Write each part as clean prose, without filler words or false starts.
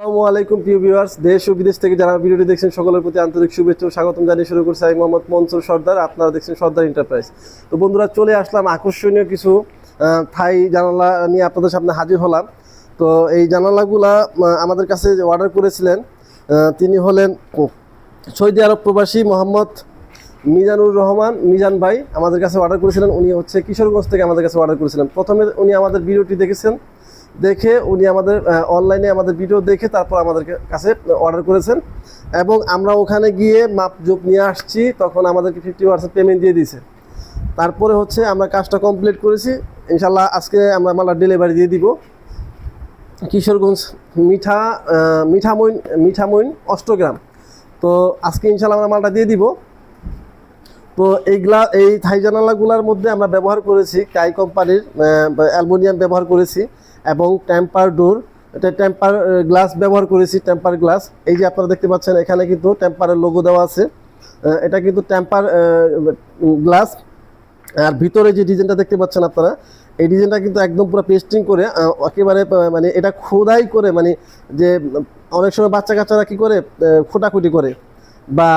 আসসালামু আলাইকুম প্রিয় ভিউয়ার্স, দেশ ও বিদেশ থেকে যারা ভিডিওটি দেখছেন সকলের প্রতি আন্তরিক শুভেচ্ছা ও স্বাগতম জানিয়ে শুরু করছি আমি মোহাম্মদ মনসুর সর্দার। আপনারা দেখছেন সর্দার এন্টারপ্রাইজ। তো বন্ধুরা, চলে আসলাম আকর্ষণীয় কিছু থাই জানালা নিয়ে আপনাদের সামনে হাজির হলাম। তো এই জানালাগুলা আমাদের কাছে অর্ডার করেছিলেন, তিনি হলেন সৌদি আরব প্রবাসী মোহাম্মদ মিজানুর রহমান মিজান ভাই। আমাদের কাছে অর্ডার করেছিলেন, উনি হচ্ছে কিশোরগঞ্জ থেকে আমাদের কাছে অর্ডার করেছিলেন। প্রথমে উনি আমাদের ভিডিওটি দেখেছেন, দেখে উনি আমাদের অনলাইনে আমাদের ভিডিও দেখে তারপর আমাদের কাছে অর্ডার করেছেন এবং আমরা ওখানে গিয়ে মাপজোপ নিয়ে আসছি। তখন আমাদেরকে 50% পেমেন্ট দিয়ে দিয়েছে। তারপরে হচ্ছে আমরা কাজটা কমপ্লিট করেছি। ইনশাল্লাহ আজকে আমরা মালটা ডেলিভারি দিয়ে দিব কিশোরগঞ্জ মিঠামইন অষ্টগ্রাম। তো আজকে ইনশাল্লাহ আমরা মালটা দিয়ে দিব। তো এই থাই জানালাগুলোর মধ্যে আমরা ব্যবহার করেছি কাই কোম্পানির অ্যালুমিনিয়াম ব্যবহার করেছি এবং টেম্পার ডোর, এটা টেম্পার গ্লাস ব্যবহার করেছি। টেম্পার গ্লাস, এই যে আপনারা দেখতে পাচ্ছেন এখানে কিন্তু টেম্পারের লোগো দেওয়া আছে। এটা কিন্তু টেম্পার গ্লাস। আর ভিতরে যে ডিজাইনটা দেখতে পাচ্ছেন আপনারা, এই ডিজাইনটা কিন্তু একদম পুরো পেস্টিং করে একেবারে মানে এটা খোদাই করে, মানে যে অনেক সময় বাচ্চা কাচ্চারা কী করে খোটাখুটি করে বা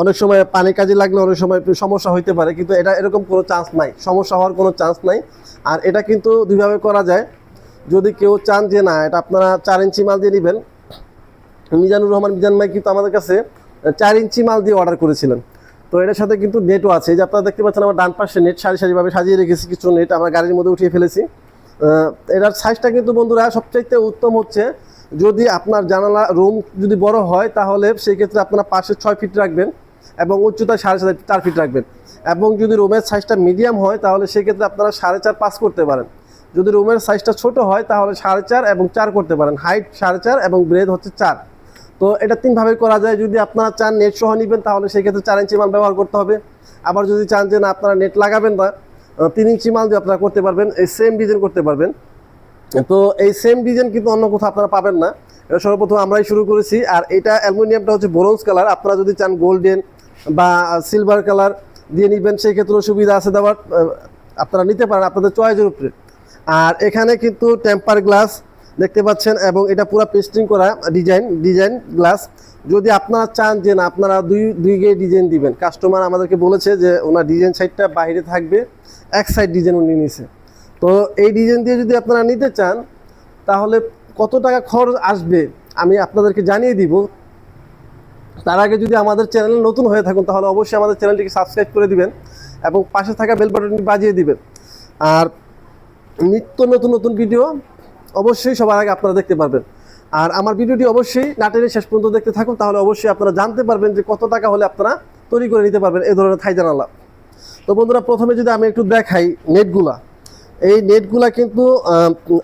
অনেক সময় পানি কাজে লাগলে অনেক সময় সমস্যা হইতে পারে, কিন্তু এটা এরকম কোনো চান্স নাই, সমস্যা হওয়ার কোনো চান্স নাই। আর এটা কিন্তু দুইভাবে করা যায়। যদি কেউ চান যে না এটা আপনারা 4 ইঞ্চি মাল দিয়ে নেবেন, মিজানুর রহমান মিজান ভাই কিন্তু আমাদের কাছে 4 ইঞ্চি মাল দিয়ে অর্ডার করেছিলেন। তো এটার সাথে কিন্তু নেটও আছে, এই যে আপনারা দেখতে পাচ্ছেন আমার ডান পাশে নেট সারি সারিভাবে সাজিয়ে রেখেছি। কিছু নেট আমরা গাড়ির মধ্যে উঠিয়ে ফেলেছি। এটার সাইজটা কিন্তু বন্ধুরা সবচাইতে উত্তম হচ্ছে, যদি আপনার জানালা রুম যদি বড় হয় তাহলে সেই ক্ষেত্রে আপনারা পাশে 6 ফিট রাখবেন এবং উচ্চতা 4.5 ফিট রাখবেন। এবং যদি রুমের সাইজটা মিডিয়াম হয় তাহলে সেই ক্ষেত্রে আপনারা 4.5-5 করতে পারেন। যদি রুমের সাইজটা ছোট হয় তাহলে 4.5 এবং 4 করতে পারেন। হাইট 4.5 এবং ব্রেথ হচ্ছে 4। তো এটা 3 ভাবে করা যায়। যদি আপনারা চান নেট সহ নেবেন তাহলে সেই ক্ষেত্রে 4 ইঞ্চি মাল ব্যবহার করতে হবে। আবার যদি চান যে না আপনারা নেট লাগাবেন না, 3 ইঞ্চি মাল দিয়ে আপনারা করতে পারবেন, এই সেম ডিজাইন করতে পারবেন। তো এই সেম ডিজাইন কিন্তু অন্য কোথাও আপনারা পাবেন না, এটা সর্বপ্রথম আমরাই শুরু করেছি। আর এটা অ্যালুমিনিয়ামটা হচ্ছে ব্রোঞ্জ কালার। আপনারা যদি চান গোল্ডেন বা সিলভার কালার দিয়ে নেবেন সেই ক্ষেত্রেও সুবিধা আছে দেওয়ার, আপনারা নিতে পারেন আপনাদের চয়েসের উপরে। আর এখানে কিন্তু টেম্পার গ্লাস দেখতে পাচ্ছেন এবং এটা পুরো পেস্টিং করা ডিজাইন গ্লাস। যদি আপনারা চান যে না আপনারা দুই গে ডিজাইন দিবেন, কাস্টমার আমাদেরকে বলেছে যে ওনার ডিজাইন সাইডটা বাইরে থাকবে, এক সাইড ডিজাইন উনি নিয়েছে। তো এই ডিজাইন দিয়ে যদি আপনারা নিতে চান তাহলে কত টাকা খরচ আসবে আমি আপনাদেরকে জানিয়ে দিব। তার আগে যদি আমাদের চ্যানেল নতুন হয়ে থাকুন তাহলে অবশ্যই আমাদের চ্যানেলটিকে সাবস্ক্রাইব করে দিবেন এবং পাশে থাকা বেল বাটনটি বাজিয়ে দিবেন। আর নিত্য নতুন ভিডিও অবশ্যই সবার আগে আপনারা দেখতে পারবেন। আর আমার ভিডিওটি অবশ্যই নাটেনের শেষ পর্যন্ত দেখতে থাকুন, তাহলে অবশ্যই আপনারা জানতে পারবেন যে কত টাকা হলে আপনারা তৈরি করে নিতে পারবেন এই ধরনের থাই জানালা। তো বন্ধুরা, প্রথমে যদি আমি একটু দেখাই নেটগুলা, এই নেটগুলা কিন্তু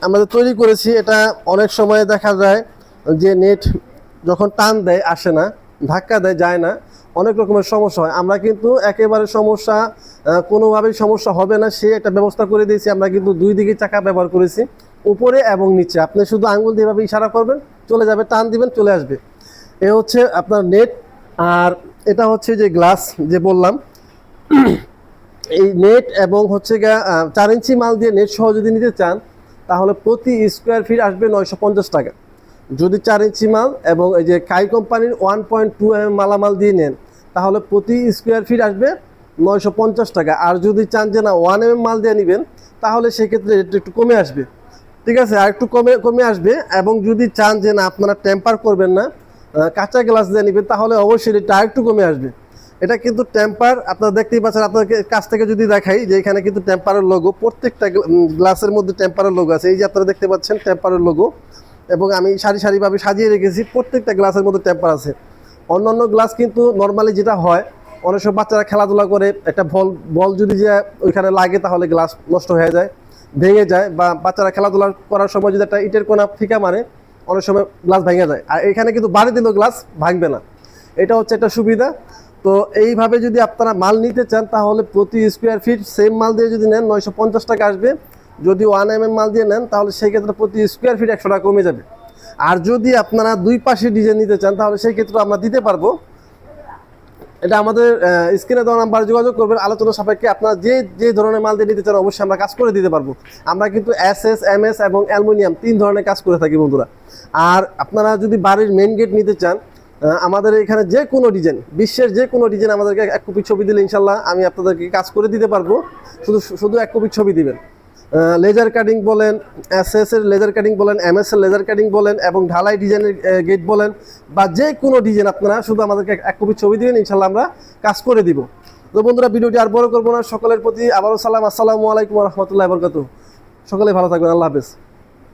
আমাদের তৈরি করেছি। এটা অনেক সময় দেখা যায় যে নেট যখন টান দেয় আসে না, ধাক্কা দেয় যায় না, অনেক রকমের সমস্যা হয়। আমরা কিন্তু একেবারে সমস্যা কোনোভাবেই সমস্যা হবে না সে একটা ব্যবস্থা করে দিয়েছি। আমরা কিন্তু 2 দিকে চাকা ব্যবহার করেছি, উপরে এবং নিচে। আপনি শুধু আঙ্গুল দিয়ে এভাবে ইশারা করবেন, চলে যাবে, টান দিবেন চলে আসবে। এ হচ্ছে আপনার নেট। আর এটা হচ্ছে যে গ্লাস যে বললাম, এই নেট এবং হচ্ছে 4 ইঞ্চি মাল দিয়ে নেট সহ যদি নিতে চান তাহলে প্রতি স্কোয়ার ফিট আসবে 950 টাকা। যদি 4 ইঞ্চি মাল এবং এই যে কাই কোম্পানির 1.2 mm মালামাল দিয়ে নেন তাহলে প্রতি স্কোয়ার ফিট আসবে 950 টাকা। আর যদি চান যে না 1 mm মাল দিয়ে নেবেন তাহলে সেক্ষেত্রে রেটটা একটু কমে আসবে, ঠিক আছে, আর একটু কমে আসবে। এবং যদি চান যে না আপনারা টেম্পার করবেন না, কাঁচা গ্লাস দিয়ে নেবেন তাহলে অবশ্যই রেটটা একটু কমে আসবে। এটা কিন্তু টেম্পার, আপনারা দেখতেই পাচ্ছেন। আপনাদের কাছ থেকে যদি দেখাই যে এখানে কিন্তু টেম্পারের লোগো, প্রত্যেকটা গ্লাসের মধ্যে টেম্পারের লোগো আছে। এই যে আপনারা দেখতে পাচ্ছেন টেম্পারের লোগো, এবং আমি সারিভাবে সাজিয়ে রেখেছি। প্রত্যেকটা গ্লাসের মধ্যে টেম্পার আছে। অন্যান্য গ্লাস কিন্তু নর্মালি যেটা হয়, অনেক সব বাচ্চারা খেলাধুলা করে একটা বল যদি যে ওইখানে লাগে তাহলে গ্লাস নষ্ট হয়ে যায়, ভেঙে যায়, বা বাচ্চারা খেলাধুলা করার সময় যদি একটা ইটের কোনা ফিকা মারে অনেক সময় গ্লাস ভেঙে যায়। আর এখানে কিন্তু বাড়ি দিলেও গ্লাস ভাঙবে না, এটা হচ্ছে একটা সুবিধা। তো এইভাবে যদি আপনারা মাল নিতে চান তাহলে প্রতি স্কোয়ার ফিট সেম মাল দিয়ে যদি নেন 950 টাকা আসবে। যদি 1 mm মাল দিয়ে নেন তাহলে সেই ক্ষেত্রে প্রতি স্কোয়ার ফিট 100 টাকা কমে যাবে। আর যদি আপনারা 2 পাশে ডিজাইন নিতে চান তাহলে সেই ক্ষেত্রে আমরা দিতে পারবো এটা আমাদের স্ক্রিনে দেওয়া নাম্বার যোগাযোগ করবেন, আলোচনা সাপেক্ষে আপনারা যে যে ধরনের মাল দিয়ে নিতে চান অবশ্যই আমরা কাজ করে দিতে পারবো। আমরা কিন্তু এসএস, এমএস এবং অ্যালুমিনিয়াম 3 ধরনের কাজ করে থাকি বন্ধুরা। আর আপনারা যদি বাড়ির মেইন গেট নিতে চান, আমাদের এখানে যে কোনো ডিজাইন, বিশ্বের যে কোনো ডিজাইন আমাদেরকে 1 কপি ছবি দিলে ইনশাল্লাহ আমি আপনাদেরকে কাজ করে দিতে পারবো। শুধু 1 কপি ছবি দিবেন। লেজার কাটিং বলেন, এসএস এর লেজার কাটিং বলেন, এমএস এর লেজার কাটিং বলেন এবং ঢালাই ডিজাইনের গেট বলেন, বা যে কোনো ডিজাইন আপনারা শুধু আমাদেরকে 1 কপি ছবি দিবেন, ইনশাল্লাহ আমরা কাজ করে দিব। তো বন্ধুরা, ভিডিওটি আর বড় করবো না, সকলের প্রতি আবারও সালাম, আসসালামু আলাইকুম ওয়া রাহমাতুল্লাহি ওয়া বারাকাতুহু। সকলে ভালো থাকবেন, আল্লাহ হাফেজ।